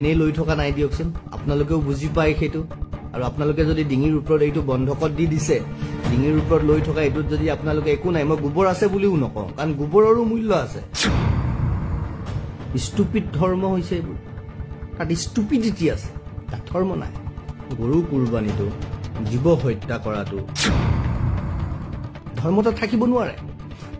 নেই লৈ থকা নাই দিয়কচোন আপোনালোকেও বুজি পায় সেইটো আৰু আপোনালোকে যদি ডিঙিৰ ওপৰত এইটো বন্ধকত দি দিছে ডিঙিৰ ওপৰত লৈ থকা এইটোত যদি আপোনালোকে একো নাই মই গোবৰ আছে বুলিও নকওঁ কাৰণ গোবৰৰো মূল্য আছে ষ্টুপিড ধৰ্ম হৈছে এইবোৰ তাত ষ্টুপিডিটি আছে তাত ধৰ্ম নাই গৰু কুৰবানীটো জীৱ হত্যা কৰাটো ধৰ্মত থাকিব নোৱাৰে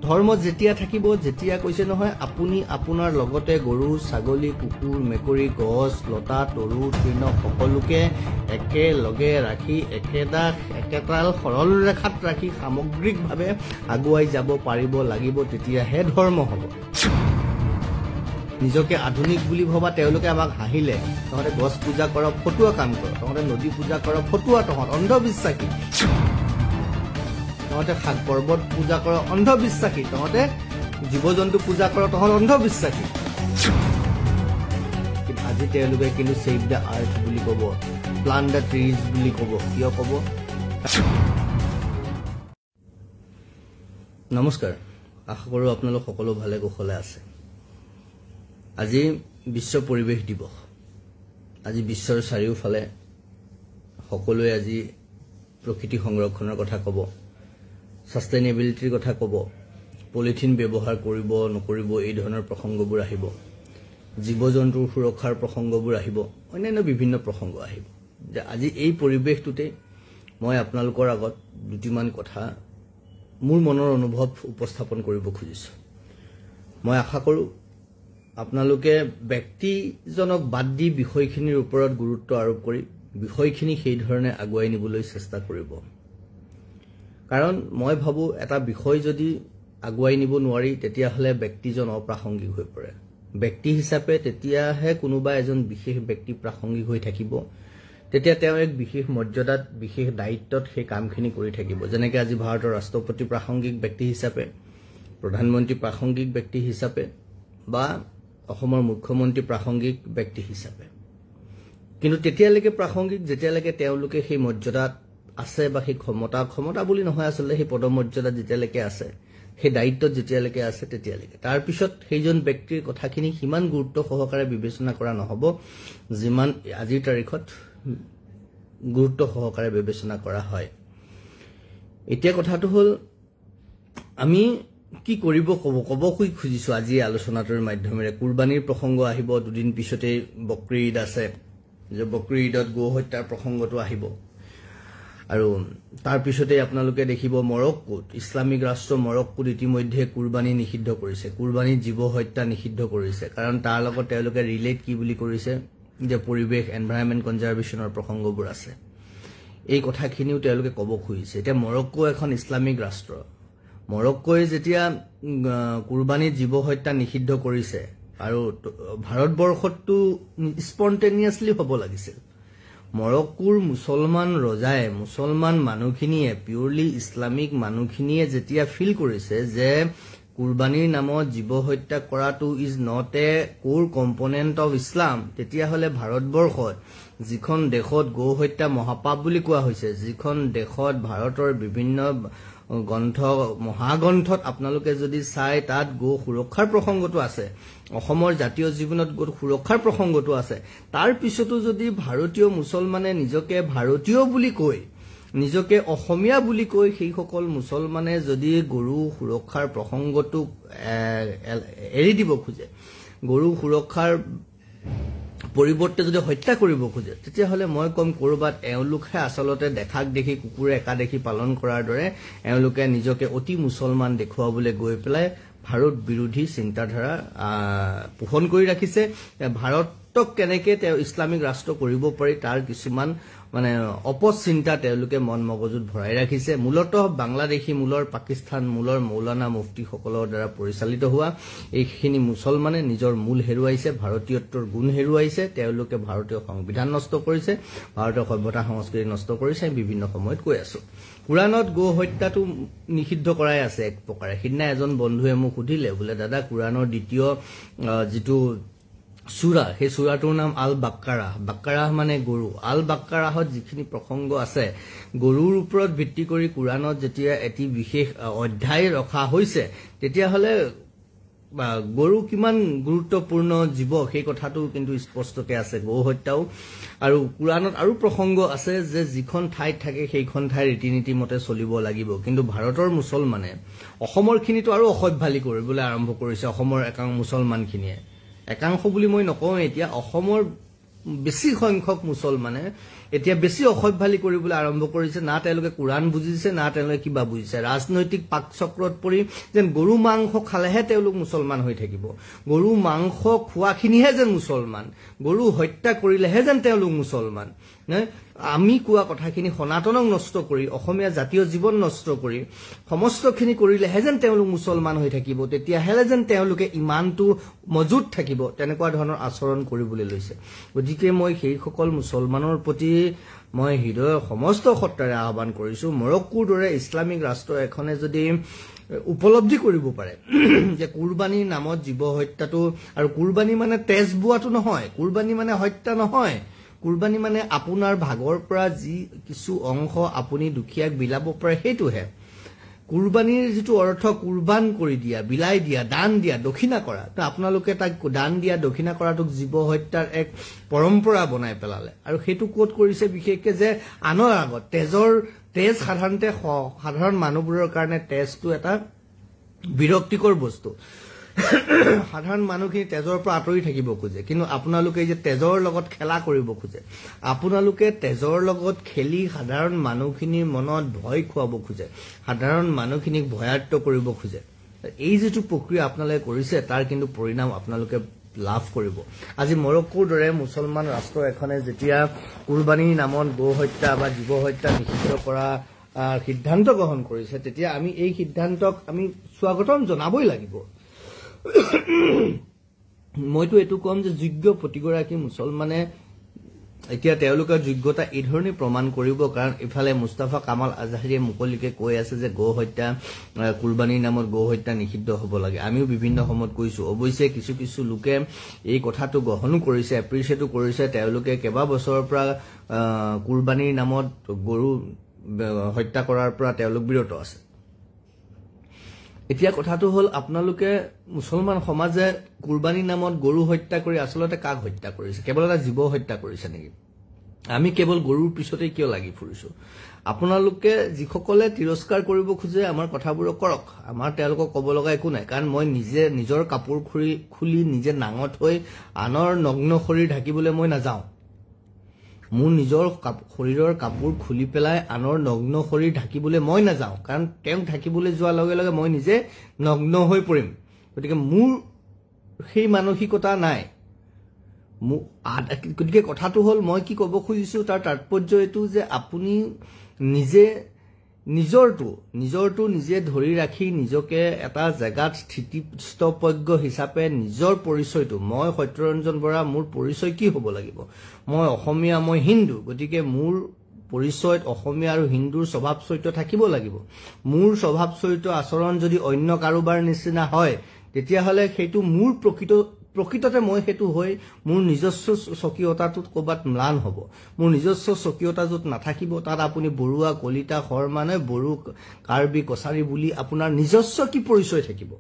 ধৰ্ম যেতিয়া থাকিব যেতিয়া কৈছে নহয় আপুনি আপোনাৰ লগতে গৰু ছাগলী কুকুৰ মেকুৰী গছ লতা তৰু তৃণ সকলোকে একেলগে ৰাখি একেটাল সৰল ৰেখাত ৰাখি সামগ্ৰিকভাৱে আগুৱাই যাব পাৰিব লাগিব তেতিয়াহে ধৰ্ম হ'ব নিজকে আধুনিক বুলি ভবা তেওঁলোকে আমাক হাঁহিলে তহঁতে গছ পূজা কৰ ফটুৱা কাম কৰ তহঁতে নদী পূজা কৰ ফটুৱা তহঁত অন্ধবিশ্বাসী তহঁতে শাক পৰ্বত পূজা কৰ অন্ধবিশ্বাসী তহঁতে জীৱ জন্তু পূজা কৰ তহঁত অন্ধবিশ্বাসী আজি তেওঁলোকে কিন্তু ছেভ দ্য আৰ্থ বুলি ক'ব প্লান্ট দ্য ট্ৰিজ বুলি ক'ব কিয় ক'ব নমস্কাৰ আশা কৰোঁ আপোনালোক সকলো ভালে কুশলে আছে আজি বিশ্ব পৰিৱেশ দিৱস আজি বিশ্বৰ চাৰিওফালে সকলোৱে আজি প্ৰকৃতি সংৰক্ষণৰ কথা ক'ব সাস্টেইনেবিলিটিৰ কথা ক'ব পলিথিন ব্যৱহাৰ কৰিব নকৰিব এই ধৰণৰ প্ৰসংগবোৰ আহিব জীৱ জন্তুৰ সুৰক্ষাৰ প্ৰসংগবোৰ আহিব অন্যান্য বিভিন্ন প্ৰসংগ আহিব যে আজি এই পৰিৱেশটোতে মই আপোনালোকৰ আগত দুটিমান কথা মোৰ মনৰ অনুভৱ উপস্থাপন কৰিব খুজিছো মই আশা কৰোঁ আপোনালোকে ব্যক্তিজনক বাদ দি বিষয়খিনিৰ ওপৰত গুৰুত্ব আৰোপ কৰি বিষয়খিনি সেই ধৰণে আগুৱাই নিবলৈ চেষ্টা কৰিব কাৰণ মই ভাবো এটা বিষয় যদি আগুৱাই নিব নোৱাৰি তেতিয়াহলে ব্যক্তিজন অপ্ৰাসংগিক হৈ পৰে ব্যক্তি হিচাপে তেতিয়াহে কোনোবা এজন বিশেষ ব্যক্তি প্ৰাসংগিক হৈ থাকিব তেতিয়া তেওঁ এক বিশেষ মৰ্যাদাত বিশেষ দায়িত্বত সেই কামখিনি কৰি থাকিব যেনেকৈ আজি ভাৰতৰ ৰাষ্ট্ৰপতি প্ৰাসংগিক ব্যক্তি হিচাপে প্ৰধানমন্ত্ৰী প্ৰাসংগিক ব্যক্তি হিচাপে বা অসমৰ মুখ্যমন্ত্ৰী প্ৰাসংগিক ব্যক্তি হিচাপে কিন্তু তেতিয়ালৈকে প্ৰাসংগিক যেতিয়ালৈকে তেওঁলোকে সেই মৰ্যাদাত আছে বা সেই ক্ষমতা বুলি নহয় আচলতে সেই পদমৰ্যাদা যেতিয়ালৈকে আছে সেই দায়িত্বত যেতিয়ালৈকে আছে তেতিয়ালৈকে তাৰ পিছত সেইজন ব্যক্তিৰ কথাখিনি সিমান গুৰুত্ব সহকাৰে বিবেচনা কৰা নহব যিমান আজিৰ তাৰিখত গুৰুত্ব সহকাৰে বিবেচনা কৰা হয় এতিয়া কথাটো হ'ল আমি কি কৰিব ক'ব খুজিছো আজি আলোচনাটোৰ মাধ্যমেৰে কুৰবানীৰ প্ৰসংগ আহিব দুদিন পিছতে বকৰী ঈদ আছে যে বকৰী ঈদত গো হত্যাৰ প্ৰসংগটো আহিব আৰু তাৰ পিছতে আপোনালোকে দেখিব মৰক্কোত ইছলামিক ৰাষ্ট্ৰ মৰক্কোত ইতিমধ্যে কুৰবানী নিষিদ্ধ কৰিছে কুৰবানী জীৱ হত্যা নিষিদ্ধ কৰিছে কাৰণ তাৰ লগত তেওঁলোকে ৰিলেট কি বুলি কৰিছে যে পৰিৱেশ এনভাইৰনমেন্ট কনজাৰভেশ্যনৰ প্ৰসংগবোৰ আছে এই কথাখিনিও তেওঁলোকে ক'ব খুজিছে এতিয়া মৰক্কো এখন ইছলামিক ৰাষ্ট্ৰ মৰক্কোই যেতিয়া কুৰবানী জীৱ হত্যা নিষিদ্ধ কৰিছে আৰু ভাৰতবৰ্ষতো স্পন্টেনিয়াছলি হ'ব লাগিছিল মৰক্কোৰ মুছলমান ৰজায়ে মুছলমান মানুহখিনিয়ে পিউৰলি ইছলামিক মানুহখিনিয়ে যেতিয়া ফিল কৰিছে যে কুৰবানীৰ নামত জীৱ হত্যা কৰাটো ইজ নট এ কোৰ কম্পনেণ্ট অফ ইছলাম তেতিয়াহ'লে ভাৰতবৰ্ষত যিখন দেশত গো হত্যা মহাপাপ বুলি কোৱা হৈছে যিখন দেশত ভাৰতৰ বিভিন্ন গ্ৰন্থ মহাগ্ৰন্থত আপোনালোকে যদি চাই তাত গো সুৰক্ষাৰ প্ৰসংগটো আছে অসমৰ জাতীয় জীৱনত গো সুৰক্ষাৰ প্ৰসংগটো আছে তাৰ পিছতো যদি ভাৰতীয় মুছলমানে নিজকে ভাৰতীয় বুলি কৈ নিজকে অসমীয়া বুলি কৈ সেইসকল মুছলমানে যদি গৰু সুৰক্ষাৰ প্ৰসংগটো এৰি দিব খোজে গৰু সুৰক্ষাৰ পৰিৱৰ্তে যদি হত্যা কৰিব খোজে তেতিয়াহ'লে মই কম কৰবাত এওঁলোকে আচলতে দেখাক দেখি কুকুৰে একা দেখি পালন কৰাৰ দৰে এওঁলোকে নিজকে অতি মুছলমান দেখুৱাবলৈ গৈ পেলাই ভাৰত বিৰোধী চিন্তাধাৰা পোষণ কৰি ৰাখিছে ভাৰতক কেনেকে তেওঁ ইছলামিক ৰাষ্ট্ৰ কৰিব পাৰি তাৰ কিছুমান মানে অপচিন্তা তেওঁলোকে মন মগজুত ভৰাই ৰাখিছে মূলতঃ বাংলাদেশী মূলৰ পাকিস্তান মূলৰ মৌলানা মুফতিসকলৰ দ্বাৰা পৰিচালিত হোৱা এইখিনি মুছলমানে নিজৰ মূল হেৰুৱাইছে ভাৰতীয়ত্বৰ গুণ হেৰুৱাইছে তেওঁলোকে ভাৰতীয় সংবিধান নষ্ট কৰিছে ভাৰতীয় সভ্যতা সংস্কৃতি নষ্ট কৰিছে বিভিন্ন সময়ত কৈ আছো কুৰাণত গো হত্যাটো নিষিদ্ধ কৰাই আছে এক প্ৰকাৰে সিদিনা এজন বন্ধুৱে মোক সুধিলে বোলে দাদা কুৰাণৰ দ্বিতীয় যিটো সূৰা সেই সূৰাটোৰ নাম আল বাক্কাৰাহ মানে গৰু আল বাক্কাৰাহত যিখিনি প্ৰসংগ আছে গৰুৰ ওপৰত ভিত্তি কৰি কুৰাণত যেতিয়া এটি বিশেষ অধ্যায় ৰখা হৈছে তেতিয়াহ'লে গৰু কিমান গুৰুত্বপূৰ্ণ জীৱ সেই কথাটো কিন্তু স্পষ্টকৈ আছে গৌ হত্যাও আৰু কুৰাণত আৰু প্ৰসংগ আছে যে যিখন ঠাইত থাকে সেইখন ঠাইৰ ৰীতি নীতি মতে চলিব লাগিব কিন্তু ভাৰতৰ মুছলমানে অসমৰখিনিতো আৰু অসভ্যালি কৰিবলৈ আৰম্ভ কৰিছে অসমৰ মুছলমানখিনিয়ে একাংশ বুলি মই নকওঁ এতিয়া অসমৰ বেছি সংখ্যক মুছলমানে এতিয়া বেছি অসভ্যালি কৰিবলৈ আৰম্ভ কৰিছে না তেওঁলোকে কুৰাণ বুজিছে না তেওঁলোকে কিবা বুজিছে ৰাজনৈতিক পাকচক্ৰত পৰি যেন গৰু মাংস খালেহে তেওঁলোক মুছলমান হৈ থাকিব গৰু মাংস খোৱাখিনিহে যেন মুছলমান গৰু হত্যা কৰিলেহে যেন তেওঁলোক মুছলমান আমি কোৱা কথাখিনি সনাতনক নষ্ট কৰি অসমীয়া জাতীয় জীৱন নষ্ট কৰি সমস্তখিনি কৰিলেহে যেন তেওঁলোক মুছলমান হৈ থাকিব তেতিয়াহে যেন তেওঁলোকে ইমানটো মজুত থাকিব তেনেকুৱা ধৰণৰ আচৰণ কৰিবলৈ লৈছে গতিকে মই সেইসকল মুছলমানৰ প্ৰতি মই হৃদয়ৰ সমস্ত সত্তাৰে আহ্বান কৰিছো মৰক্কোৰ দৰে ইছলামিক ৰাষ্ট্ৰ এখনে যদি উপলব্ধি কৰিব পাৰে যে কুৰবানীৰ নামত জীৱ হত্যাটো আৰু কুৰবানী মানে তেজ বোৱাটো নহয় কুৰবানী মানে হত্যা নহয় কুৰবানী মানে আপোনাৰ ভাগৰ পৰা যি কিছু অংশ আপুনি দুখীয়াক বিলাব পাৰে সেইটোহে কুৰবানীৰ যিটো অৰ্থ কুৰবান কৰি দিয়া বিলাই দিয়া দান দিয়া দক্ষিণা কৰা তো আপোনালোকে তাক দান দিয়া দক্ষিণা কৰাটোক জীৱ হত্যাৰ এক পৰম্পৰা বনাই পেলালে আৰু সেইটো কোট কৰিছে বিশেষকৈ যে আনৰ আগত তেজ সাধাৰণতে সাধাৰণ মানুহবোৰৰ কাৰণে তেজটো এটা বিৰক্তিকৰ বস্তু সাধাৰণ মানুহখিনি তেজৰ পৰা আঁতৰি থাকিব খোজে কিন্তু আপোনালোকে যে তেজৰ লগত খেলা কৰিব খোজে আপোনালোকে তেজৰ লগত খেলি সাধাৰণ মানুহখিনিৰ মনত ভয় খুৱাব খোজে সাধাৰণ মানুহখিনিক ভয়াৰ্ত কৰিব খোজে এই যিটো প্ৰক্ৰিয়া আপোনালোকে কৰিছে তাৰ কিন্তু পৰিণাম আপোনালোকে লাভ কৰিব আজি মৰক্কোৰ দৰে মুছলমান ৰাষ্ট্ৰ এখনে যেতিয়া কুৰবানীৰ নামত গৌ হত্যা বা জীৱ হত্যা নিষিদ্ধ কৰা সিদ্ধান্ত গ্ৰহণ কৰিছে তেতিয়া আমি এই সিদ্ধান্তক আমি স্বাগতম জনাবই লাগিব মইতো এইটো কম যে যোগ্য প্ৰতিগৰাকী মুছলমানে এতিয়া তেওঁলোকৰ যোগ্যতা এই ধৰণে প্ৰমাণ কৰিব কাৰণ ইফালে মুস্তাফা কামাল আজহাৰীয়ে মুকলিকে কৈ আছে যে গৌ হত্যা কুৰবানীৰ নামত গৌ হত্যা নিষিদ্ধ হ'ব লাগে আমিও বিভিন্ন সময়ত কৈছো অৱশ্যে কিছু কিছু লোকে এই কথাটো গ্ৰহণো কৰিছে এপ্ৰিচিয়েটো কৰিছে তেওঁলোকে কেইবা বছৰৰ পৰা কুৰবানীৰ নামত গৰু হত্যা কৰাৰ পৰা তেওঁলোক বিৰত আছে এতিয়া কথাটো হল আপোনালোকে মুছলমান সমাজে কুৰবানীৰ নামত গৰু হত্যা কৰি আচলতে কাক হত্যা কৰিছে কেৱল এটা জীৱ হত্যা কৰিছে নেকি আমি কেৱল গৰুৰ পিছতে কিয় লাগি ফুৰিছো আপোনালোকে যিসকলে তিৰস্কাৰ কৰিব খোজে আমাৰ কথাবোৰক কৰক আমাৰ তেওঁলোকক ক'ব লগা একো নাই কাৰণ মই নিজে নিজৰ কাপোৰ খুলি নিজে নাঙত হৈ আনৰ নগ্ন শৰীৰ ঢাকিবলৈ মই নাযাওঁ মোৰ নিজৰ শৰীৰৰ কাপোৰ খুলি পেলাই আনৰ নগ্ন শৰীৰ ঢাকিবলৈ মই নাযাওঁ কাৰণ তেওঁক ঢাকিবলৈ যোৱাৰ লগে লগে মই নিজে নগ্ন হৈ পৰিম গতিকে মোৰ সেই মানসিকতা নাই গতিকে কথাটো হল মই কি ক'ব খুজিছো তাৰ তাৎপৰ্য এইটো যে আপুনি নিজে নিজৰটো নিজে ধৰি ৰাখি নিজকে এটা জেগাত স্থিতিস্থপজ্ঞ হিচাপে নিজৰ পৰিচয়টো মই সত্যৰঞ্জন বৰা মোৰ পৰিচয় কি হ'ব লাগিব মই অসমীয়া মই হিন্দু গতিকে মোৰ পৰিচয়ত অসমীয়া আৰু হিন্দুৰ স্বভাৱ চৰিত্ৰ থাকিব লাগিব মোৰ স্বভাৱ চৰিত্ৰ আচৰণ যদি অন্য কাৰোবাৰ নিচিনা হয় তেতিয়াহ'লে সেইটো মোৰ প্ৰকৃততে মই সেইটো হৈ মোৰ নিজস্ব স্বকীয়তাটোত ক'ৰবাত ম্লান হ'ব মোৰ নিজস্ব স্বকীয়তা য'ত নাথাকিব তাত আপুনি বৰুৱা কলিতা শৰ্মানে বড়ো কাৰ্বি কছাৰী বুলি আপোনাৰ নিজস্ব কি পৰিচয় থাকিব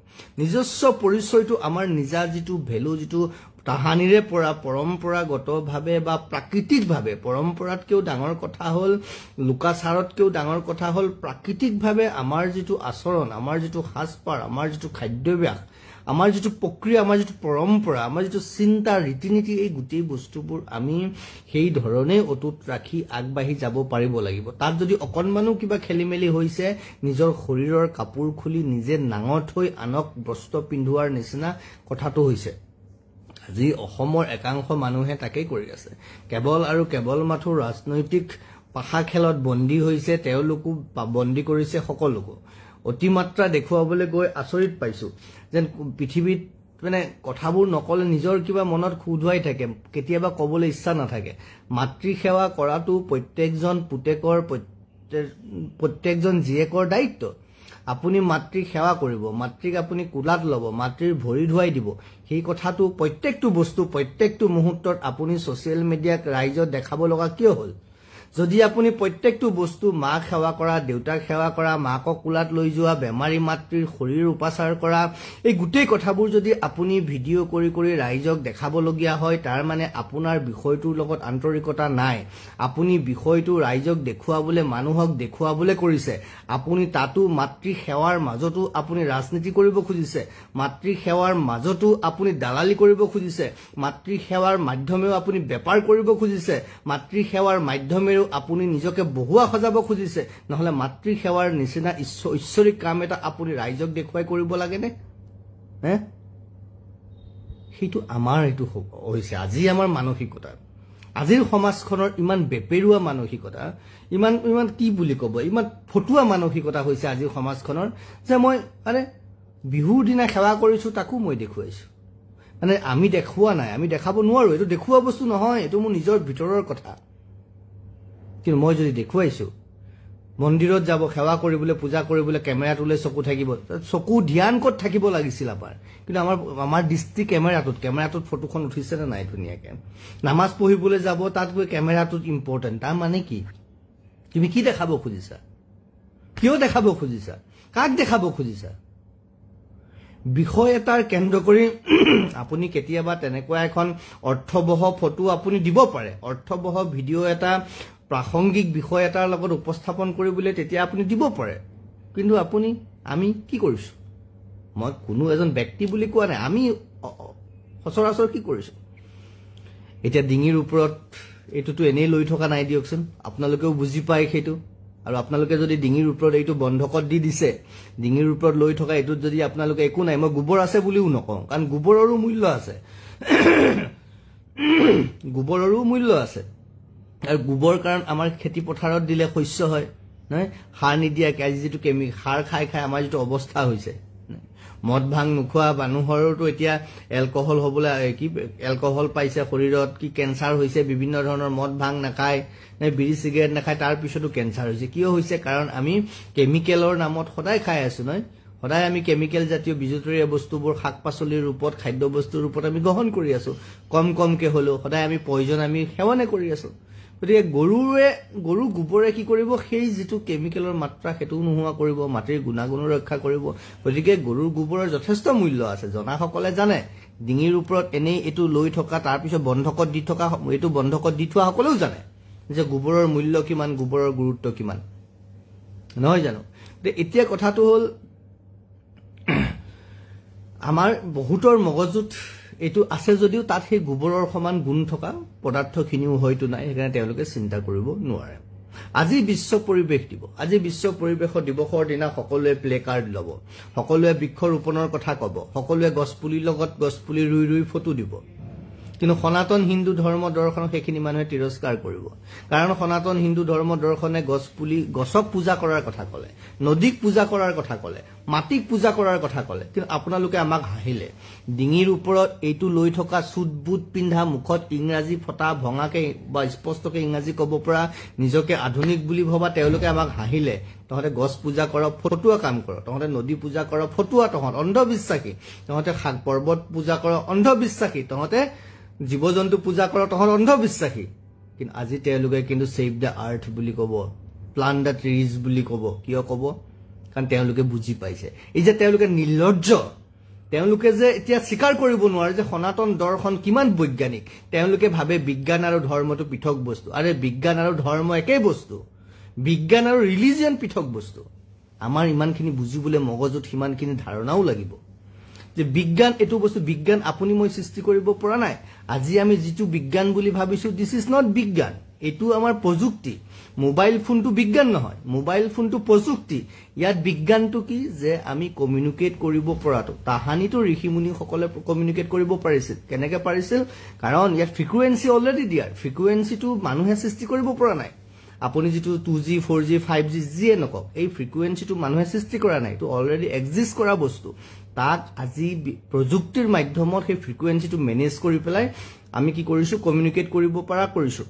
নিজস্ব পৰিচয়টো আমাৰ নিজা যিটো ভেলু যিটো তাহানিৰে পৰা পৰম্পৰাগতভাৱে বা প্ৰাকৃতিকভাৱে পৰম্পৰাতকৈও ডাঙৰ কথা হ'ল লোকাচাৰতকৈও ডাঙৰ কথা হ'ল প্ৰাকৃতিকভাৱে আমাৰ যিটো আচৰণ আমাৰ যিটো সাজপাৰ আমাৰ যিটো খাদ্যাভ্যাস আমাৰ যিটো প্ৰক্ৰিয়া আমাৰ যিটো পৰম্পৰা আমাৰ যিটো চিন্তা ৰীতি নীতি এই গোটেই বস্তুবোৰ আমি সেই ধৰণে অটুট ৰাখি আগবাঢ়ি যাব পাৰিব লাগিব তাত যদি অকণমানো কিবা খেলিমেলি হৈছে নিজৰ শৰীৰৰ কাপোৰ খুলি নিজে নাঙত হৈ আনক বস্ত্ৰ পিন্ধোৱাৰ নিচিনা কথাটো হৈছে আজি অসমৰ একাংশ মানুহে তাকেই কৰি আছে কেৱল আৰু কেৱল মাথো ৰাজনৈতিক পাশা খেলত বন্দী হৈছে তেওঁলোকো বন্দী কৰিছে সকলোকো অতিমাত্ৰা দেখুৱাবলৈ গৈ আচৰিত পাইছো যেন পৃথিৱীত মানে কথাবোৰ নকলে নিজৰ কিবা মনত খুধুৱাই থাকে কেতিয়াবা ক'বলৈ ইচ্ছা নাথাকে মাতৃ সেৱা কৰাটো প্ৰত্যেকজন পুতেকৰ প্ৰত্যেকজন জীয়েকৰ দায়িত্ব আপুনি মাতৃক সেৱা কৰিব মাতৃক আপুনি কোলাত ল'ব মাতৃৰ ভৰি ধুৱাই দিব সেই কথাটো প্ৰত্যেকটো বস্তু প্ৰত্যেকটো মুহূৰ্তত আপুনি ছ'চিয়েল মিডিয়াক ৰাইজক দেখাব লগা কিয় হ'ল যদি আপুনি প্ৰত্যেকটো বস্তু মাক সেৱা কৰা, দেউতাক সেৱা কৰা, মাকক কোলাত লৈ যোৱা, বেমাৰী মাতৃৰ শৰীৰ উপাচাৰ কৰা, এই গোটেই কথাবোৰ যদি আপুনি ভিডিঅ' কৰি কৰি ৰাইজক দেখাবলগীয়া হয়, তাৰ মানে আপোনাৰ বিষয়টোৰ লগত আন্তৰিকতা নাই। আপুনি বিষয়টো ৰাইজক দেখুৱাবলৈ, মানুহক দেখুৱাবলৈ কৰিছে। আপুনি তাতো মাতৃ সেৱাৰ মাজতো আপুনি ৰাজনীতি কৰিব খুজিছে, মাতৃ সেৱাৰ মাজতো আপুনি দালালি কৰিব খুজিছে, মাতৃ সেৱাৰ মাধ্যমেও আপুনি বেপাৰ কৰিব খুজিছে, মাতৃ সেৱাৰ মাধ্যমেও আপুনি নিজকে বহুৱা সজাব খুজিছে। নহলে মাতৃ সেৱাৰ নিচিনা ঐশ্বৰিক কাম এটা আপুনি ৰাইজক দেখুৱাই কৰিব লাগেনে? সেইটো আমাৰ এইটো হৈছে আজি আমাৰ মানসিকতা, আজিৰ সমাজখনৰ ইমান বেপেৰুৱা মানসিকতা, ইমান ইমান কি বুলি ক'ব, ইমান ফটুৱা মানসিকতা হৈছে আজিৰ সমাজখনৰ, যে মই বিহুৰ দিনা সেৱা কৰিছো তাকো মই দেখুৱাইছো। আমি দেখুওৱা নাই, আমি দেখাব নোৱাৰো, এইটো দেখুওৱা বস্তু নহয়, এইটো মোৰ নিজৰ ভিতৰৰ কথা। কিন্তু মই যদি দেখুৱাইছো, মন্দিৰত যাব সেৱা কৰিবলৈ, পূজা কৰিবলৈ, কেমেৰাটোলৈ চকু থাকিব, চকু ধ্যান ক'ত থাকিব লাগিছিল আমাৰ, কিন্তু আমাৰ দৃষ্টি কেমেৰাটোত ফটোখন উঠিছে নে নাই ধুনীয়াকে। নামাজ পঢ়িবলৈ যাব, তাত গৈ কেমেৰাটোত ইম্পৰ্টেণ্ট। তাৰ মানে কি? তুমি কি দেখাব খুজিছা? কিয় দেখাব খুজিছা? কাক দেখাব খুজিছা? বিষয় এটাৰ কেন্দ্ৰ কৰি আপুনি কেতিয়াবা তেনেকুৱা এখন অৰ্থবহ ফটো আপুনি দিব পাৰে, অৰ্থবহ ভিডিঅ' এটা প্ৰাসংগিক বিষয় এটাৰ লগত উপস্থাপন কৰিবলৈ তেতিয়া আপুনি দিব পাৰে। কিন্তু আমি কি কৰিছো? মই কোনো এজন ব্যক্তি বুলি কোৱা নাই, আমি সচৰাচৰ কি কৰিছো? এতিয়া ডিঙিৰ ওপৰত এইটোতো এনেই লৈ থকা নাই দিয়কচোন, আপোনালোকেও বুজি পায় সেইটো। আৰু আপোনালোকে যদি ডিঙিৰ ওপৰত এইটো বন্ধকত দি দিছে, ডিঙিৰ ওপৰত লৈ থকা এইটোত যদি আপোনালোকে একো নাই, মই গোবৰ আছে বুলিও নকওঁ, কাৰণ গোবৰৰো মূল্য আছে, গোবৰৰো মূল্য আছে। আৰু গোবৰ কাৰণ আমাৰ খেতি পথাৰত দিলে শস্য হয়, নহয় সাৰ নিদিয়াকে। আজি যিটো সাৰ খাই খাই আমাৰ যিটো অৱস্থা হৈছে, মদ ভাং নোখোৱা মানুহৰো এতিয়া এলকহল হবলৈ এলকহল পাইছে শৰীৰত, কি কেঞ্চাৰ হৈছে, বিভিন্ন ধৰণৰ মদ ভাং নাখায়, বিড়ি চিগাৰেট নাখায়, তাৰ পিছতো কেঞ্চাৰ হৈছে। কিয় হৈছে? কাৰণ আমি কেমিকেলৰ নামত সদায় খাই আছো, নহয় সদায় আমি কেমিকেল জাতীয় বিজুতৰীয়া বস্তুবোৰ শাক পাচলিৰ ৰূপত, খাদ্য বস্তুৰ ৰূপত আমি গ্ৰহণ কৰি আছো, কমকে হলেও সদায় আমি পয়জন আমি সেৱনে কৰি আছো। গতিকে গৰুৰ গোবৰে কি কৰিব? সেই যিটো কেমিকেলৰ মাত্ৰা সেইটোও নোহোৱা কৰিব, মাটিৰ গুণাগুণো ৰক্ষা কৰিব। গতিকে গৰুৰ গোবৰৰ যথেষ্ট মূল্য আছে, জনাসকলে জানে। ডিঙিৰ ওপৰত এনেই এইটো লৈ থকা, তাৰপিছত বন্ধকত দি থকা, এইটো বন্ধকত দি থোৱা সকলেও জানে যে গোবৰৰ মূল্য কিমান, গোবৰৰ গুৰুত্ব কিমান, নহয় জানো? এতিয়া কথাটো হ'ল, আমাৰ বহুতৰ মগজুত এইটো আছে যদিও তাত সেই গোবৰৰ সমান গুণ থকা পদাৰ্থখিনিও হয়তো নাই, সেইকাৰণে তেওঁলোকে চিন্তা কৰিব নোৱাৰে। আজি বিশ্ব পৰিৱেশ দিৱস, আজি বিশ্ব পৰিৱেশ দিৱসৰ দিনা সকলোৱে প্লে কাৰ্ড ল'ব, সকলোৱে বৃক্ষৰোপণৰ কথা ক'ব, সকলোৱে গছপুলিৰ লগত গছপুলি ৰুই ৰুই ফটো দিব। কিন্তু সনাতন হিন্দু ধৰ্ম দৰ্শনক সেইখিনি মানুহে তিৰস্কাৰ কৰিব, কাৰণ সনাতন হিন্দু ধৰ্ম দৰ্শনে গছক পূজা কৰাৰ কথা ক'লে, নদীক পূজা কৰাৰ কথা ক'লে, মাটিক পূজা কৰাৰ কথা ক'লে। কিন্তু আপোনালোকে আমাক হাঁহিলে। ডিঙিৰ ওপৰত এইটো লৈ থকা, চুট বুট পিন্ধা, মুখত ইংৰাজী ফটা ভঙাকে বা স্পষ্টকে ইংৰাজী ক'ব পৰা, নিজকে আধুনিক বুলি ভবা তেওঁলোকে আমাক হাঁহিলে। তহঁতে গছ পূজা কৰ, ফটুৱা কাম কৰ, তহঁতে নদী পূজা কৰ, ফটুৱা, তহঁত অন্ধবিশ্বাসী, তহঁতে পৰ্বত পূজা কৰ, অন্ধবিশ্বাসী, তহঁতে জীৱ জন্তু পূজা কৰ, তহঁত অন্ধবিশ্বাসী। কিন্তু আজি তেওঁলোকে কিন্তু ছেভ দ্য আৰ্থ বুলি ক'ব, প্লান্ট দ্য ট্ৰিজ বুলি ক'ব। কিয় ক'ব? কাৰণ তেওঁলোকে বুজি পাইছে। এই যে তেওঁলোকে নিৰ্লজ্জ, তেওঁলোকে যে এতিয়া স্বীকাৰ কৰিব নোৱাৰে যে সনাতন দৰ্শন কিমান বৈজ্ঞানিক। তেওঁলোকে ভাবে বিজ্ঞান আৰু ধৰ্মটো পৃথক বস্তু। আৰে বিজ্ঞান আৰু ধৰ্ম একেই বস্তু, বিজ্ঞান আৰু ৰিলিজিয়ন পৃথক বস্তু। আমাৰ ইমানখিনি বুজিবলৈ মগজুত সিমানখিনি ধাৰণাও লাগিব যে বিজ্ঞান এইটো বস্তু, বিজ্ঞান আপুনি মই সৃষ্টি কৰিব পৰা নাই। আজি আমি যিটো বিজ্ঞান বুলি ভাবিছো, দিছ ইজ নট বিজ্ঞান, এইটো আমাৰ প্ৰযুক্তি। মোবাইল ফোনটো বিজ্ঞান নহয়, মোবাইল ফোনটো প্ৰযুক্তি। ইয়াত বিজ্ঞানটো কি? যে আমি কমিউনিকেট কৰিব পৰাটো। তাহানিতো ঋষিমুনিসকলে কমিউনিকেট কৰিব পাৰিছিল। কেনেকে পাৰিছিল? কাৰণ ইয়াত ফ্ৰিকুৱেঞ্চি অলৰেডি দিয়াৰ, ফ্ৰিকুৱেঞ্চিটো মানুহে সৃষ্টি কৰিব পৰা নাই। আপুনি যিটো 2G 4G 5G যিয়ে নকওক, এই ফ্ৰিকুৱেঞ্চিটো মানুহে সৃষ্টি কৰা নাই, এইটো অলৰেডি এক্সিষ্ট কৰা বস্তু। তাক আজি প্ৰযুক্তিৰ মাধ্যমত সেই ফ্ৰিকুৱেঞ্চিটো মেনেজ কৰি পেলাই আমি কি কৰিছো? কমিউনিকেট কৰিব পৰা কৰিছো।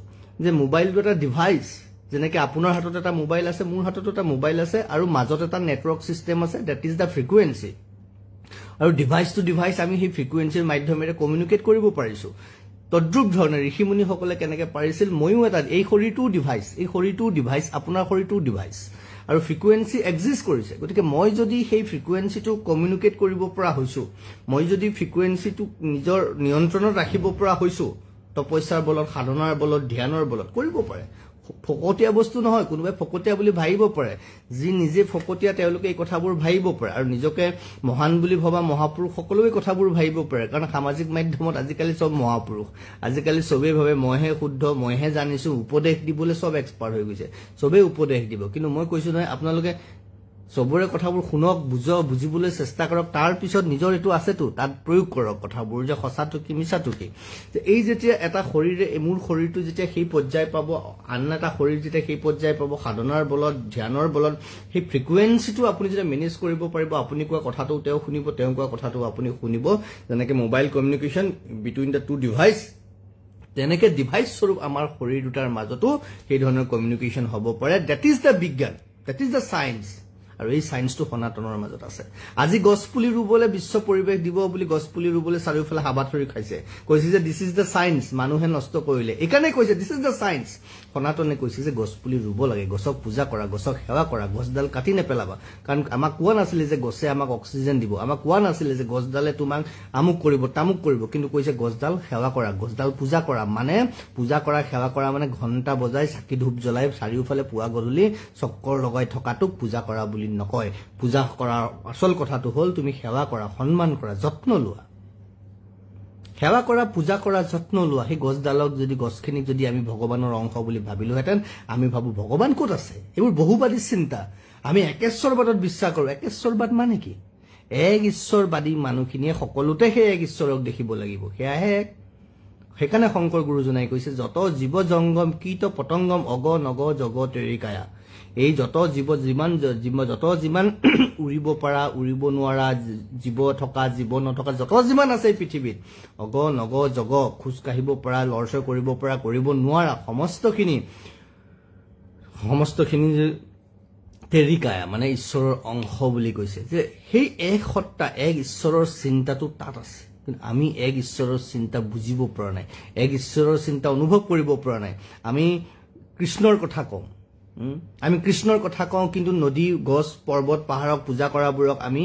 যে মোবাইলটো এটা ডিভাইচ, যেনেকে আপোনাৰ হাতত এটা মোবাইল আছে, মোৰ হাততো এটা মোবাইল আছে, আৰু মাজত এটা নেটৱৰ্ক চিষ্টেম আছে, ডেট ইজ দ্য ফ্ৰিকুৱেঞ্চি। আৰু ডিভাইচ টু ডিভাইচ আমি সেই ফ্ৰিকুৱেঞ্চিৰ মাধ্যমেৰে কমিউনিকেট কৰিব পাৰিছো। ত তদ্ৰুপ ধৰণে ঋষিমুনিসকলে কেনেকৈ পাৰিছিল ময়ো এটা এই শৰীৰটোও ডিভাইচ আপোনাৰ শৰীৰটোও ডিভাইচ আৰু ফ্ৰিকুৱেঞ্চি এক্সিষ্ট কৰিছে গতিকে মই যদি সেই ফ্ৰিকুৱেঞ্চিটো কমিউনিকেট কৰিব পৰা হৈছো মই যদি ফ্ৰিকুৱেঞ্চিটো নিজৰ নিয়ন্ত্ৰণত ৰাখিব পৰা হৈছো তপস্যাৰ বলত সাধনাৰ বলত ধ্যানৰ বলত কৰিব পাৰে ফকতীয়া বস্তু নহয় কোনোবাই ফকতীয়া বুলি ভাবিব পাৰে যি নিজে ফকতীয়া তেওঁলোকে এই কথাবোৰ ভাবিব পাৰে আৰু নিজকে মহান বুলি ভবা মহাপুৰুষ সকলোৱে কথাবোৰ ভাবিব পাৰে কাৰণ সামাজিক মাধ্যমত আজিকালি সব মহাপুৰুষ আজিকালি সবেই ভাবে মইহে শুদ্ধ মইহে জানিছো উপদেশ দিবলৈ সব এক্সপাৰ্ট হৈ গৈছে সবেই উপদেশ দিব কিন্তু মই কৈছো নহয় আপোনালোকে সবৰে কথাবোৰ শুনক বুজিবলৈ চেষ্টা কৰক তাৰ পিছত নিজৰ এটো আছেতো তাত প্ৰয়োগ কৰক কথাবোৰ যে সঁচাটো কি মিছাটো কি এই যেতিয়া এটা শৰীৰে মোৰ শৰীৰটো যেতিয়া সেই পৰ্যায় পাব আন এটা শৰীৰ যেতিয়া সেই পৰ্যায় পাব সাধনাৰ বলত ধ্যানৰ বলত সেই ফ্ৰিকুৱেঞ্চিটো আপুনি যেতিয়া মেনেজ কৰিব পাৰিব আপুনি কোৱা কথাটো তেওঁ শুনিব তেওঁ কোৱা কথাটো আপুনি শুনিব যেনেকৈ mobile communication between the two device তেনেকৈ ডিভাইচ স্বৰূপ আমাৰ শৰীৰ দুটাৰ মাজতো সেই ধৰণৰ কমিউনিকেশ্যন হ'ব পাৰে দ্যাট ইজ দ্য বিজ্ঞান দ্যাট ইজ দ্য সায়েন্স আৰু এই সায়েন্সটো সনাতনৰ মাজত আছে আজি গছপুলি ৰুবলৈ বিশ্ব পৰিৱেশ দিব বুলি গছপুলি ৰুবলৈ চাৰিওফালে হাবাথৰি খাইছে কৈছে যে দিস ইজ দ্য সায়েন্স মানুহে নষ্ট কৰিলে এইকাৰণে কৈছে দিস ইজ দ্য সায়েন্স সনাতনে কৈছে যে গছপুলি ৰুব লাগে গছক পূজা কৰা গছক সেৱা কৰা গছডাল কাটি নেপেলাবা কাৰণ আমাক কোৱা নাছিলে যে গছে আমাক অক্সিজেন দিব আমাক কোৱা নাছিলে যে গছডালে তোমাক আমুক কৰিব তামুক কৰিব কিন্তু কৈছে গছডাল সেৱা কৰা গছডাল পূজা কৰা মানে পূজা কৰা সেৱা কৰা মানে ঘণ্টা বজাই চাকি ধূপ জ্বলাই চাৰিওফালে পুৱা গধূলি চক্কৰ লগাই থকাটোক পূজা কৰা বুলি নকয় পূজা কৰাৰ আসল কথাটো হ'ল তুমি সেৱা কৰা সন্মান কৰা যত্ন লোৱা সেৱা কৰা পূজা কৰা যত্ন লোৱা সেই গছডালক যদি গছখিনিক যদি আমি ভগৱানৰ অংশ বুলি ভাবিলোহেঁতেন আমি ভাবো ভগৱান ক'ত আছে এইবোৰ বহুবাদী চিন্তা আমি একেশ্বৰবাদত বিশ্বাস কৰোঁ একেশ্বৰবাদ মানে কি এক ঈশ্বৰবাদী মানুহখিনিয়ে সকলোতে সেই এক ঈশ্বৰক দেখিব লাগিব সেয়াহে সেইকাৰণে শংকৰ গুৰুজনাই কৈছে যত জীৱ জংগম কীট পতংগম অগ নগ জগ তেৰিকায়া এই যত যত যিমান উৰিব পৰা উৰিব নোৱাৰা জীৱ থকা জীৱ নথকা যত যিমান আছে পৃথিৱীত অগ নগ জগ খোজ কাঢ়িব পৰা লৰচৰ কৰিব পৰা কৰিব নোৱাৰা সমস্তখিনি তেৰিকায়া মানে ঈশ্বৰৰ অংশ বুলি কৈছে যে সেই এক সত্তা এক ঈশ্বৰৰ চিন্তাটো তাত আছে কিন্তু আমি এক ঈশ্বৰৰ চিন্তা বুজিব পৰা নাই এক ঈশ্বৰৰ চিন্তা অনুভৱ কৰিব পৰা নাই আমি কৃষ্ণৰ কথা কওঁ কিন্তু নদী গছ পৰ্বত পাহাৰক পূজা কৰাবোৰক আমি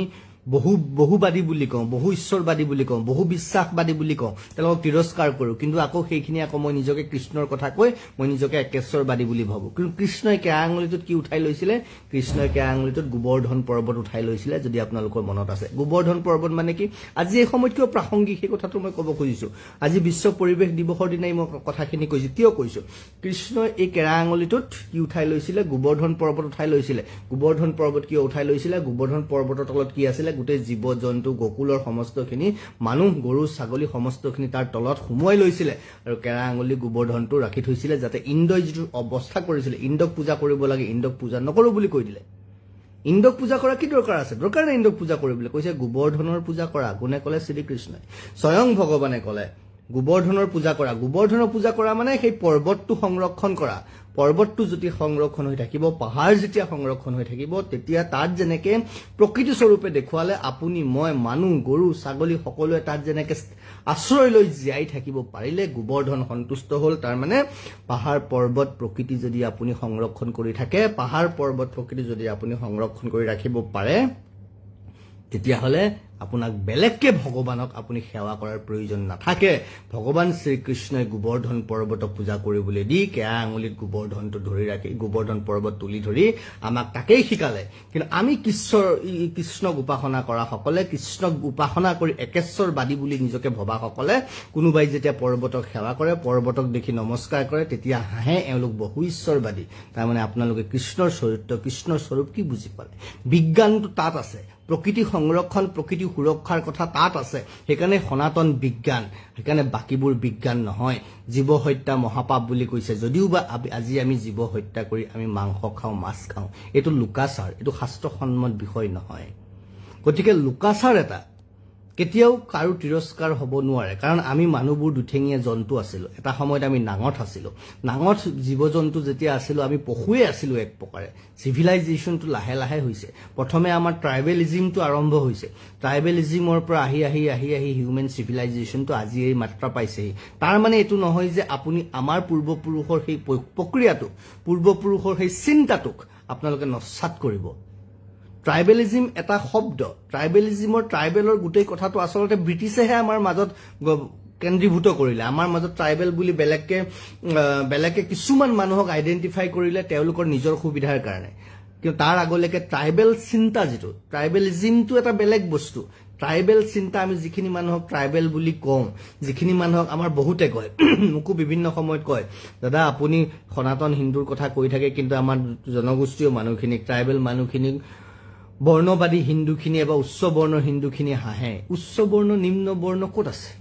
বহুবাদী বুলি কওঁ বহু ঈশ্বৰবাদী বুলি কওঁ বহু বিশ্বাসবাদী বুলি কওঁ তেওঁলোকক তিৰস্কাৰ কৰোঁ কিন্তু আকৌ সেইখিনি আকৌ মই নিজকে কৃষ্ণৰ কথা কৈ মই নিজকে একেশ্বৰবাদী বুলি ভাবোঁ কিন্তু কৃষ্ণই কেৰা আঙুলিটোত কি উঠাই লৈছিলে কৃষ্ণই কেৰা আঙুলিটোত গোবৰ্ধন পৰ্বত উঠাই লৈছিলে যদি আপোনালোকৰ মনত আছে গোবৰ্ধন পৰ্বত মানে কি আজি এই সময়ত কিয় প্ৰাসংগিক সেই কথাটো মই ক'ব খুজিছোঁ আজি বিশ্ব পৰিৱেশ দিৱসৰ দিনাই মই কথাখিনি কৈছোঁ কিয় কৈছোঁ কৃষ্ণই এই কেৰা আঙুলিটোত কি উঠাই লৈছিলে গোবৰ্ধন পৰ্বত উঠাই লৈছিলে গোবৰ্ধন পৰ্বত কিয় উঠাই লৈছিলে গোবৰ্ধন পৰ্বতৰ তলত কি আছিলে গোটেই জীৱ জন্তু গোকুলৰ সমস্তখিনি মানুহ গৰু ছাগলী সমস্তখিনি তাৰ তলত সুমুৱাই লৈছিলে আৰু কেৰা আঙুলি গোবৰ্ধনটো ৰাখি থৈছিলে যাতে ইন্দ্ৰই যিটো অৱস্থা কৰিছিলে ইন্দ্ৰক পূজা কৰিব লাগে ইন্দ্ৰক পূজা নকৰো বুলি কৈ দিলে ইন্দ্ৰক পূজা কৰা কি দৰকাৰ আছে দৰকাৰ নাই ইন্দ্ৰক পূজা কৰিবলৈ কৈছে গোবৰ্ধনৰ পূজা কৰা কোনে ক'লে শ্ৰীকৃষ্ণই স্বয়ং ভগৱানে ক'লে গোবৰ্ধনৰ পূজা কৰা মানে সেই পৰ্বতটো সংৰক্ষণ কৰা পৰ্বতটো যদি সংৰক্ষণ হৈ থাকিব পাহাৰ যেতিয়া সংৰক্ষণ হৈ থাকিব তেতিয়া তাত যেনেকৈ প্ৰকৃতি স্বৰূপে দেখুৱালে আপুনি মই মানুহ গৰু ছাগলী সকলোৱে তাত যেনেকৈ আশ্ৰয় লৈ জীয়াই থাকিব পাৰিলে গোবৰ্ধন সন্তুষ্ট হ'ল তাৰ মানে পাহাৰ পৰ্বত প্ৰকৃতি যদি আপুনি সংৰক্ষণ কৰি থাকে পাহাৰ পৰ্বত প্ৰকৃতি যদি আপুনি সংৰক্ষণ কৰি ৰাখিব পাৰে তেতিয়াহ'লে আপোনাক বেলেগকে ভগৱানক আপুনি সেৱা কৰাৰ প্ৰয়োজন নাথাকে ভগৱান শ্ৰীকৃষ্ণই গোবৰ্ধন পৰ্বতক পূজা কৰিবলৈ দি কেৰা আঙুলিত গোবৰ্ধনটো ধৰি ৰাখি গোবৰ্ধন পৰ্বত তুলি ধৰি আমাক তাকেই শিকালে কিন্তু আমি কৃষ্ণক উপাসনা কৰা সকলে কৃষ্ণক উপাসনা কৰি একেশ্বৰবাদী বুলি নিজকে ভবা সকলে কোনোবাই যেতিয়া পৰ্বতক সেৱা কৰে পৰ্বতক দেখি নমস্কাৰ কৰে তেতিয়া হাঁহে এওঁলোক বহু ঈশ্বৰবাদী তাৰমানে আপোনালোকে কৃষ্ণৰ চৰিত্ৰ কৃষ্ণৰ স্বৰূপ কি বুজি পালে বিজ্ঞানটো তাত আছে প্ৰকৃতি সংৰক্ষণ প্ৰকৃতি সুৰক্ষাৰ কথা তাত আছে সেইকাৰণে সনাতন বিজ্ঞান সেইকাৰণে বাকিবোৰ বিজ্ঞান নহয় জীৱ হত্যা মহাপাপ বুলি কৈছে যদিও বা আজি আমি জীৱ হত্যা কৰি আমি মাংস খাওঁ মাছ খাওঁ এইটো লোকাচাৰ এইটো শাস্ত্ৰসন্মত বিষয় নহয় গতিকে লোকাচাৰ এটা কেতিয়াও কাৰো তিৰস্কাৰ হ'ব নোৱাৰে কাৰণ আমি মানুহবোৰ দুঠেঙীয়া জন্তু আছিলো এটা সময়ত আমি নাঙঠ আছিলো নাঙঠ জীৱ-জন্তু যেতিয়া আছিলো আমি পশুৱে আছিলো এক প্ৰকাৰে সিভিলাইজেশনটো লাহে লাহে হৈছে প্ৰথমে আমাৰ ট্ৰাইবেলিজমটো আৰম্ভ হৈছে ট্ৰাইবেলিজমৰ পৰা আহি হিউম্যান সিভিলাইজেশনটো আজি এই মাত্ৰা পাইছে তাৰ মানে এটো নহয় যে আপুনি আমাৰ পূৰ্বপুৰুষৰ সেই প্ৰক্ৰিয়াটো পূৰ্বপুৰুষৰ সেই চিন্তাটোক আপোনালোকে নস্যাৎ কৰিব ট্ৰাইবেলিজম এটা শব্দ ট্ৰাইবেলিজমৰ ট্ৰাইবেলৰ গোটেই কথাটো আসলতে ব্ৰিটিছেহে আমাৰ মাজত কেন্দ্ৰীভূত কৰিলে আমাৰ মাজত ট্ৰাইবেল বুলি বেলেগে কিছুমান মানুহক আইডেন্টিফাই কৰিলে তেওঁলোকৰ নিজৰ সুবিধাৰ কাৰণে কিন্তু তাৰ আগলৈকে ট্ৰাইবেল চিন্তা যেটো ট্ৰাইবেলিজমটো এটা বেলেগ বস্তু ট্ৰাইবেল চিন্তা আমি যিখিনি মানুহক ট্ৰাইবেল বুলি কওঁ যিখিনি মানুহক আমাৰ বহুতে কয় মুকু বিভিন্ন সময়ত কয় দাদা আপুনি সনাতন হিন্দুৰ কথা কৈ থাকে কিন্তু আমাৰ জনগোষ্ঠীয় মানুহখিনি ট্ৰাইবেল মানুহখিনি বৰ্ণবাদী হিন্দুখিনি এবা উচ্চ বৰ্ণৰ হিন্দুখিনি হাঁহে উচ্চ বৰ্ণ নিম্ন বৰ্ণ ক'ত আছে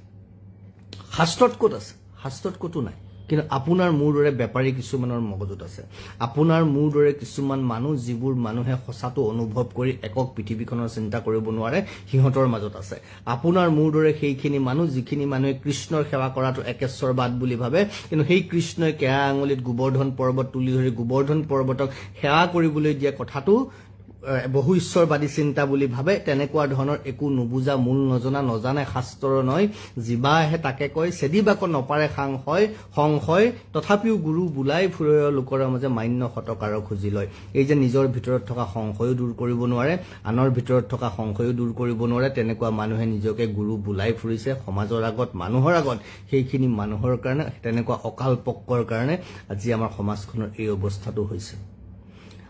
শাস্ত্ৰত ক'ত আছে শাস্ত্ৰত ক'তো নাই কিন্তু আপোনাৰ মোৰ দৰে বেপাৰী কিছুমানৰ মগজুত আছে আপোনাৰ মোৰ দৰে কিছুমান মানুহ যিবোৰ মানুহে সঁচাটো অনুভৱ কৰি একক পৃথিৱীখনৰ চিন্তা কৰিব নোৱাৰে সিহঁতৰ মাজত আছে আপোনাৰ মোৰ দৰে সেইখিনি মানুহ যিখিনি মানুহে কৃষ্ণৰ সেৱা কৰাটো একেশ্বৰবাদ বুলি ভাবে কিন্তু সেই কৃষ্ণই কেৰা আঙুলিত গোবৰ্ধন পৰ্বত তুলি ধৰি গোবৰ্ধন পৰ্বতক সেৱা কৰিবলৈ দিয়া কথাটো বহু ঈশ্বৰবাদী চিন্তা বুলি ভাবে তেনেকুৱা ধৰণৰ একো নুবুজা মূল নজানে শাস্ত্ৰৰ নয় জিবাহে তাকে কয় সেদিবাক নপাৰে খং হয় তথাপিও গুৰু বুলাই ফুৰে লোকৰ মাজে মান্য শতকাৰ খুজি লয় এই যে নিজৰ ভিতৰত থকা সংশয়ও দূৰ কৰিব নোৱাৰে আনৰ ভিতৰত থকা সংশয়ও দূৰ কৰিব নোৱাৰে তেনেকুৱা মানুহে নিজকে গুৰু বুলাই ফুৰিছে সমাজৰ আগত মানুহৰ আগত সেইখিনি মানুহৰ কাৰণে তেনেকুৱা অকাল পক্কৰ কাৰণে আজি আমাৰ সমাজখনৰ এই অৱস্থাটো হৈছে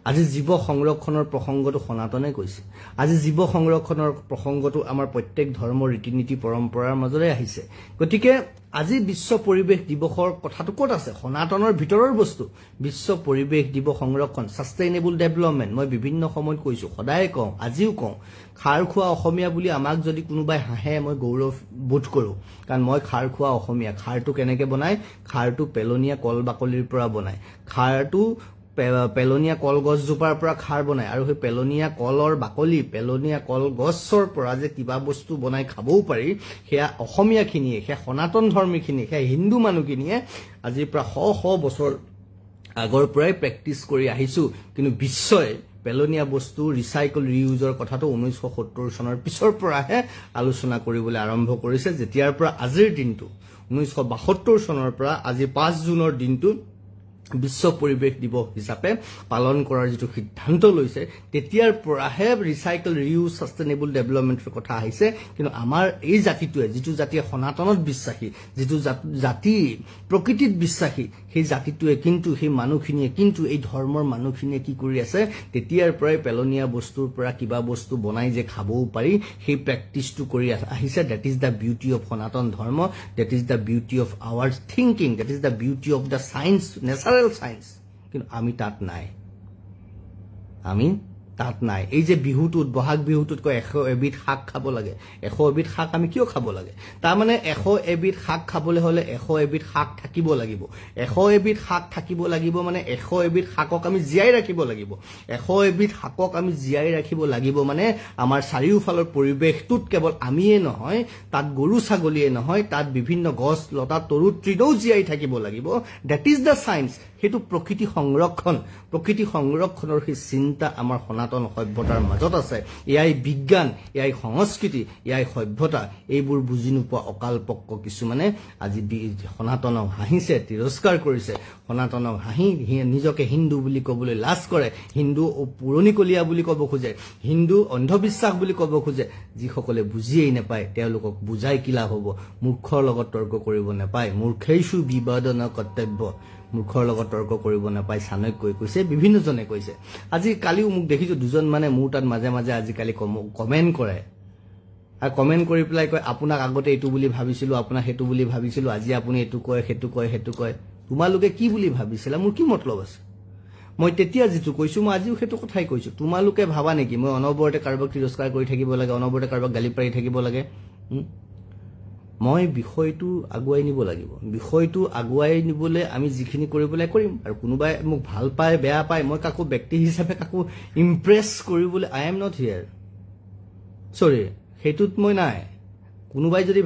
আজি জীৱ সংৰক্ষণৰ প্ৰসংগটো সনাতনে কৈছে আজি জীৱ সংৰক্ষণৰ প্ৰসংগটো আমাৰ প্ৰত্যেক ধৰ্ম ৰীতি-নীতি পৰম্পৰাৰ মাজৰে আহিছে গতিকে আজি বিশ্ব পৰিৱেশ দিৱসৰ কথাটো ক'ত আছে সনাতনৰ ভিতৰৰ বস্তু বিশ্ব পৰিৱেশ দিৱস সংৰক্ষণ সাস্টেইনেবল ডেভেলপমেন্ট মই বিভিন্ন সময়ত কৈছো সদায় কওঁ আজিও কওঁ খাৰ খোৱা অসমীয়া বুলি আমাক যদি কোনোবাই হাঁহে মই গৌৰৱ বোধ কৰো কাৰণ মই খাৰ খোৱা অসমীয়া খাৰটো কেনেকে বনায় খাৰটো পেলনীয়া কল বাকলিৰ পৰা বনায় খাৰটো পেলনীয়া কলগছজোপাৰ পৰা খাৰ বনায় আৰু সেই পেলনীয়া কলৰ বাকলি পেলনীয়া কলগছৰ পৰা যে কিবা বস্তু বনাই খাবও পাৰি সেয়া অসমীয়াখিনিয়ে সেয়া সনাতন ধৰ্মীখিনিয়ে সেয়া হিন্দু মানুহখিনিয়ে আজিৰ পৰা শ বছৰ আগৰ পৰাই প্ৰেক্টিচ কৰি আহিছো কিন্তু বিশ্বই পেলনীয়া বস্তু ৰিসাইকেল ৰিউজৰ কথাটো 1970 চনৰ পিছৰ পৰাহে আলোচনা কৰিবলৈ আৰম্ভ কৰিছে যেতিয়াৰ পৰা আজিৰ দিনটো 1972 চনৰ পৰা আজি 5 জুনৰ দিনটো বিশ্ব পৰিৱেশ দিৱস হিচাপে পালন কৰাৰ যেটো সিদ্ধান্ত লৈছে তেতিয়াৰ পৰাহে ৰিসাইকেল ৰিউজ সাস্টেইনেবল ডেভেলপমেন্টৰ কথা আহিছে কিন্তু আমাৰ এই জাতিটোৱে যেটো জাতিয়ে সনাতনত বিশ্বাসী যেটো জাতি প্ৰকৃতিত বিশ্বাসী সেই জাতিটোৱে কিন্তু সেই মানুহখিনিয়ে কিন্তু এই ধৰ্মৰ মানুহখিনিয়ে কি কৰি আছে তেতিয়াৰ পৰাই পেলনীয়া বস্তুৰ পৰা কিবা বস্তু বনাই যে খাবও পাৰি সেই প্ৰেক্টিছটো কৰি আহিছে that is the beauty of Sanatan Dharma that is the beauty of our thinking that is the beauty of the science natural science কিন্তু আমি তাত নাই এই যে বিহুটোত বহাগ বিহুটোত কয় 100 এবিধ শাক খাব লাগে 100 এবিধ শাক আমি কিয় খাব লাগে তাৰ মানে 100 এবিধ শাক খাবলৈ হলে 100 এবিধ শাক থাকিব লাগিব 100 এবিধ শাক থাকিব লাগিব মানে 100 এবিধ শাকক আমি জীয়াই ৰাখিব লাগিব 100 এবিধ শাকক আমি জীয়াই ৰাখিব লাগিব মানে আমাৰ চাৰিওফালৰ পৰিৱেশটোত কেৱল আমিয়ে নহয় তাত গৰু ছাগলীয়ে নহয় তাত বিভিন্ন গছ লতা তৰু তৃণও জীয়াই থাকিব লাগিব দ্যাট ইজ দা সায়েন্স হেতু প্ৰকৃতি সংৰক্ষণৰ সেই চিন্তা আমাৰ সনাতন সভ্যতাৰ মাজত আছে এয়াই বিজ্ঞান এয়াই সংস্কৃতি এয়াই সভ্যতা এইবোৰ বুজি নোপোৱা অকাল পক্ক কিছুমানে আজি সনাতনক হাঁহিছে তিৰস্কাৰ কৰিছে সনাতনক হাঁহি নিজকে হিন্দু বুলি ক'বলৈ লাজ কৰে হিন্দু পুৰণিকলীয়া বুলি ক'ব খোজে হিন্দু অন্ধবিশ্বাস বুলি ক'ব খোজে যিসকলে বুজিয়েই নাপায় তেওঁলোকক বুজাই কি লাভ হ'ব মূৰ্খৰ লগত তৰ্ক কৰিব নাপায় মূৰ্খেষু বিবাদন কৰ্তব্য মূৰ্খৰ লগত তৰ্ক কৰিব নাপায় চাণক্যই কৈছে বিভিন্নজনে কৈছে আজি কালিও মোক দেখিছো দুজন মানে মোৰ তাত মাজে মাজে আজিকালি কমেন্ট কৰে আৰু কমেন্ট কৰি পেলাই কয় আপোনাক আগতে এইটো বুলি ভাবিছিলো আপোনাক হেতু বুলি ভাবিছিলো আজি আপুনি এইটো কয় হেতু কয় তোমালোকে কি বুলি ভাবিছিলা মোৰ কি মতলব আছে মই তেতিয়া যেটো কৈছো মই আজিও হেতু কথাই কৈছো তোমালোকে ভাবা নেকি মই অনবৰতে কাৰোবাক তিৰস্কাৰ কৰি থাকিব লাগে অনবৰতে কাৰোবাক গালি পাৰি থাকিব লাগে মই বিষয়টো আগুৱাই নিব লাগিব বিষয়টো আগুৱাই নিবলে আমি যিখিনি কৰিবলৈ কৰিম আৰু কোনোবাই মোক ভাল পায় বেয়া পায় মই কাকো ব্যক্তি হিচাপে কাকো ইমপ্ৰেছ কৰিবলৈ আই এম নট হিয়াৰ সৰি হেতুত মই নাই কোনোবাই যদি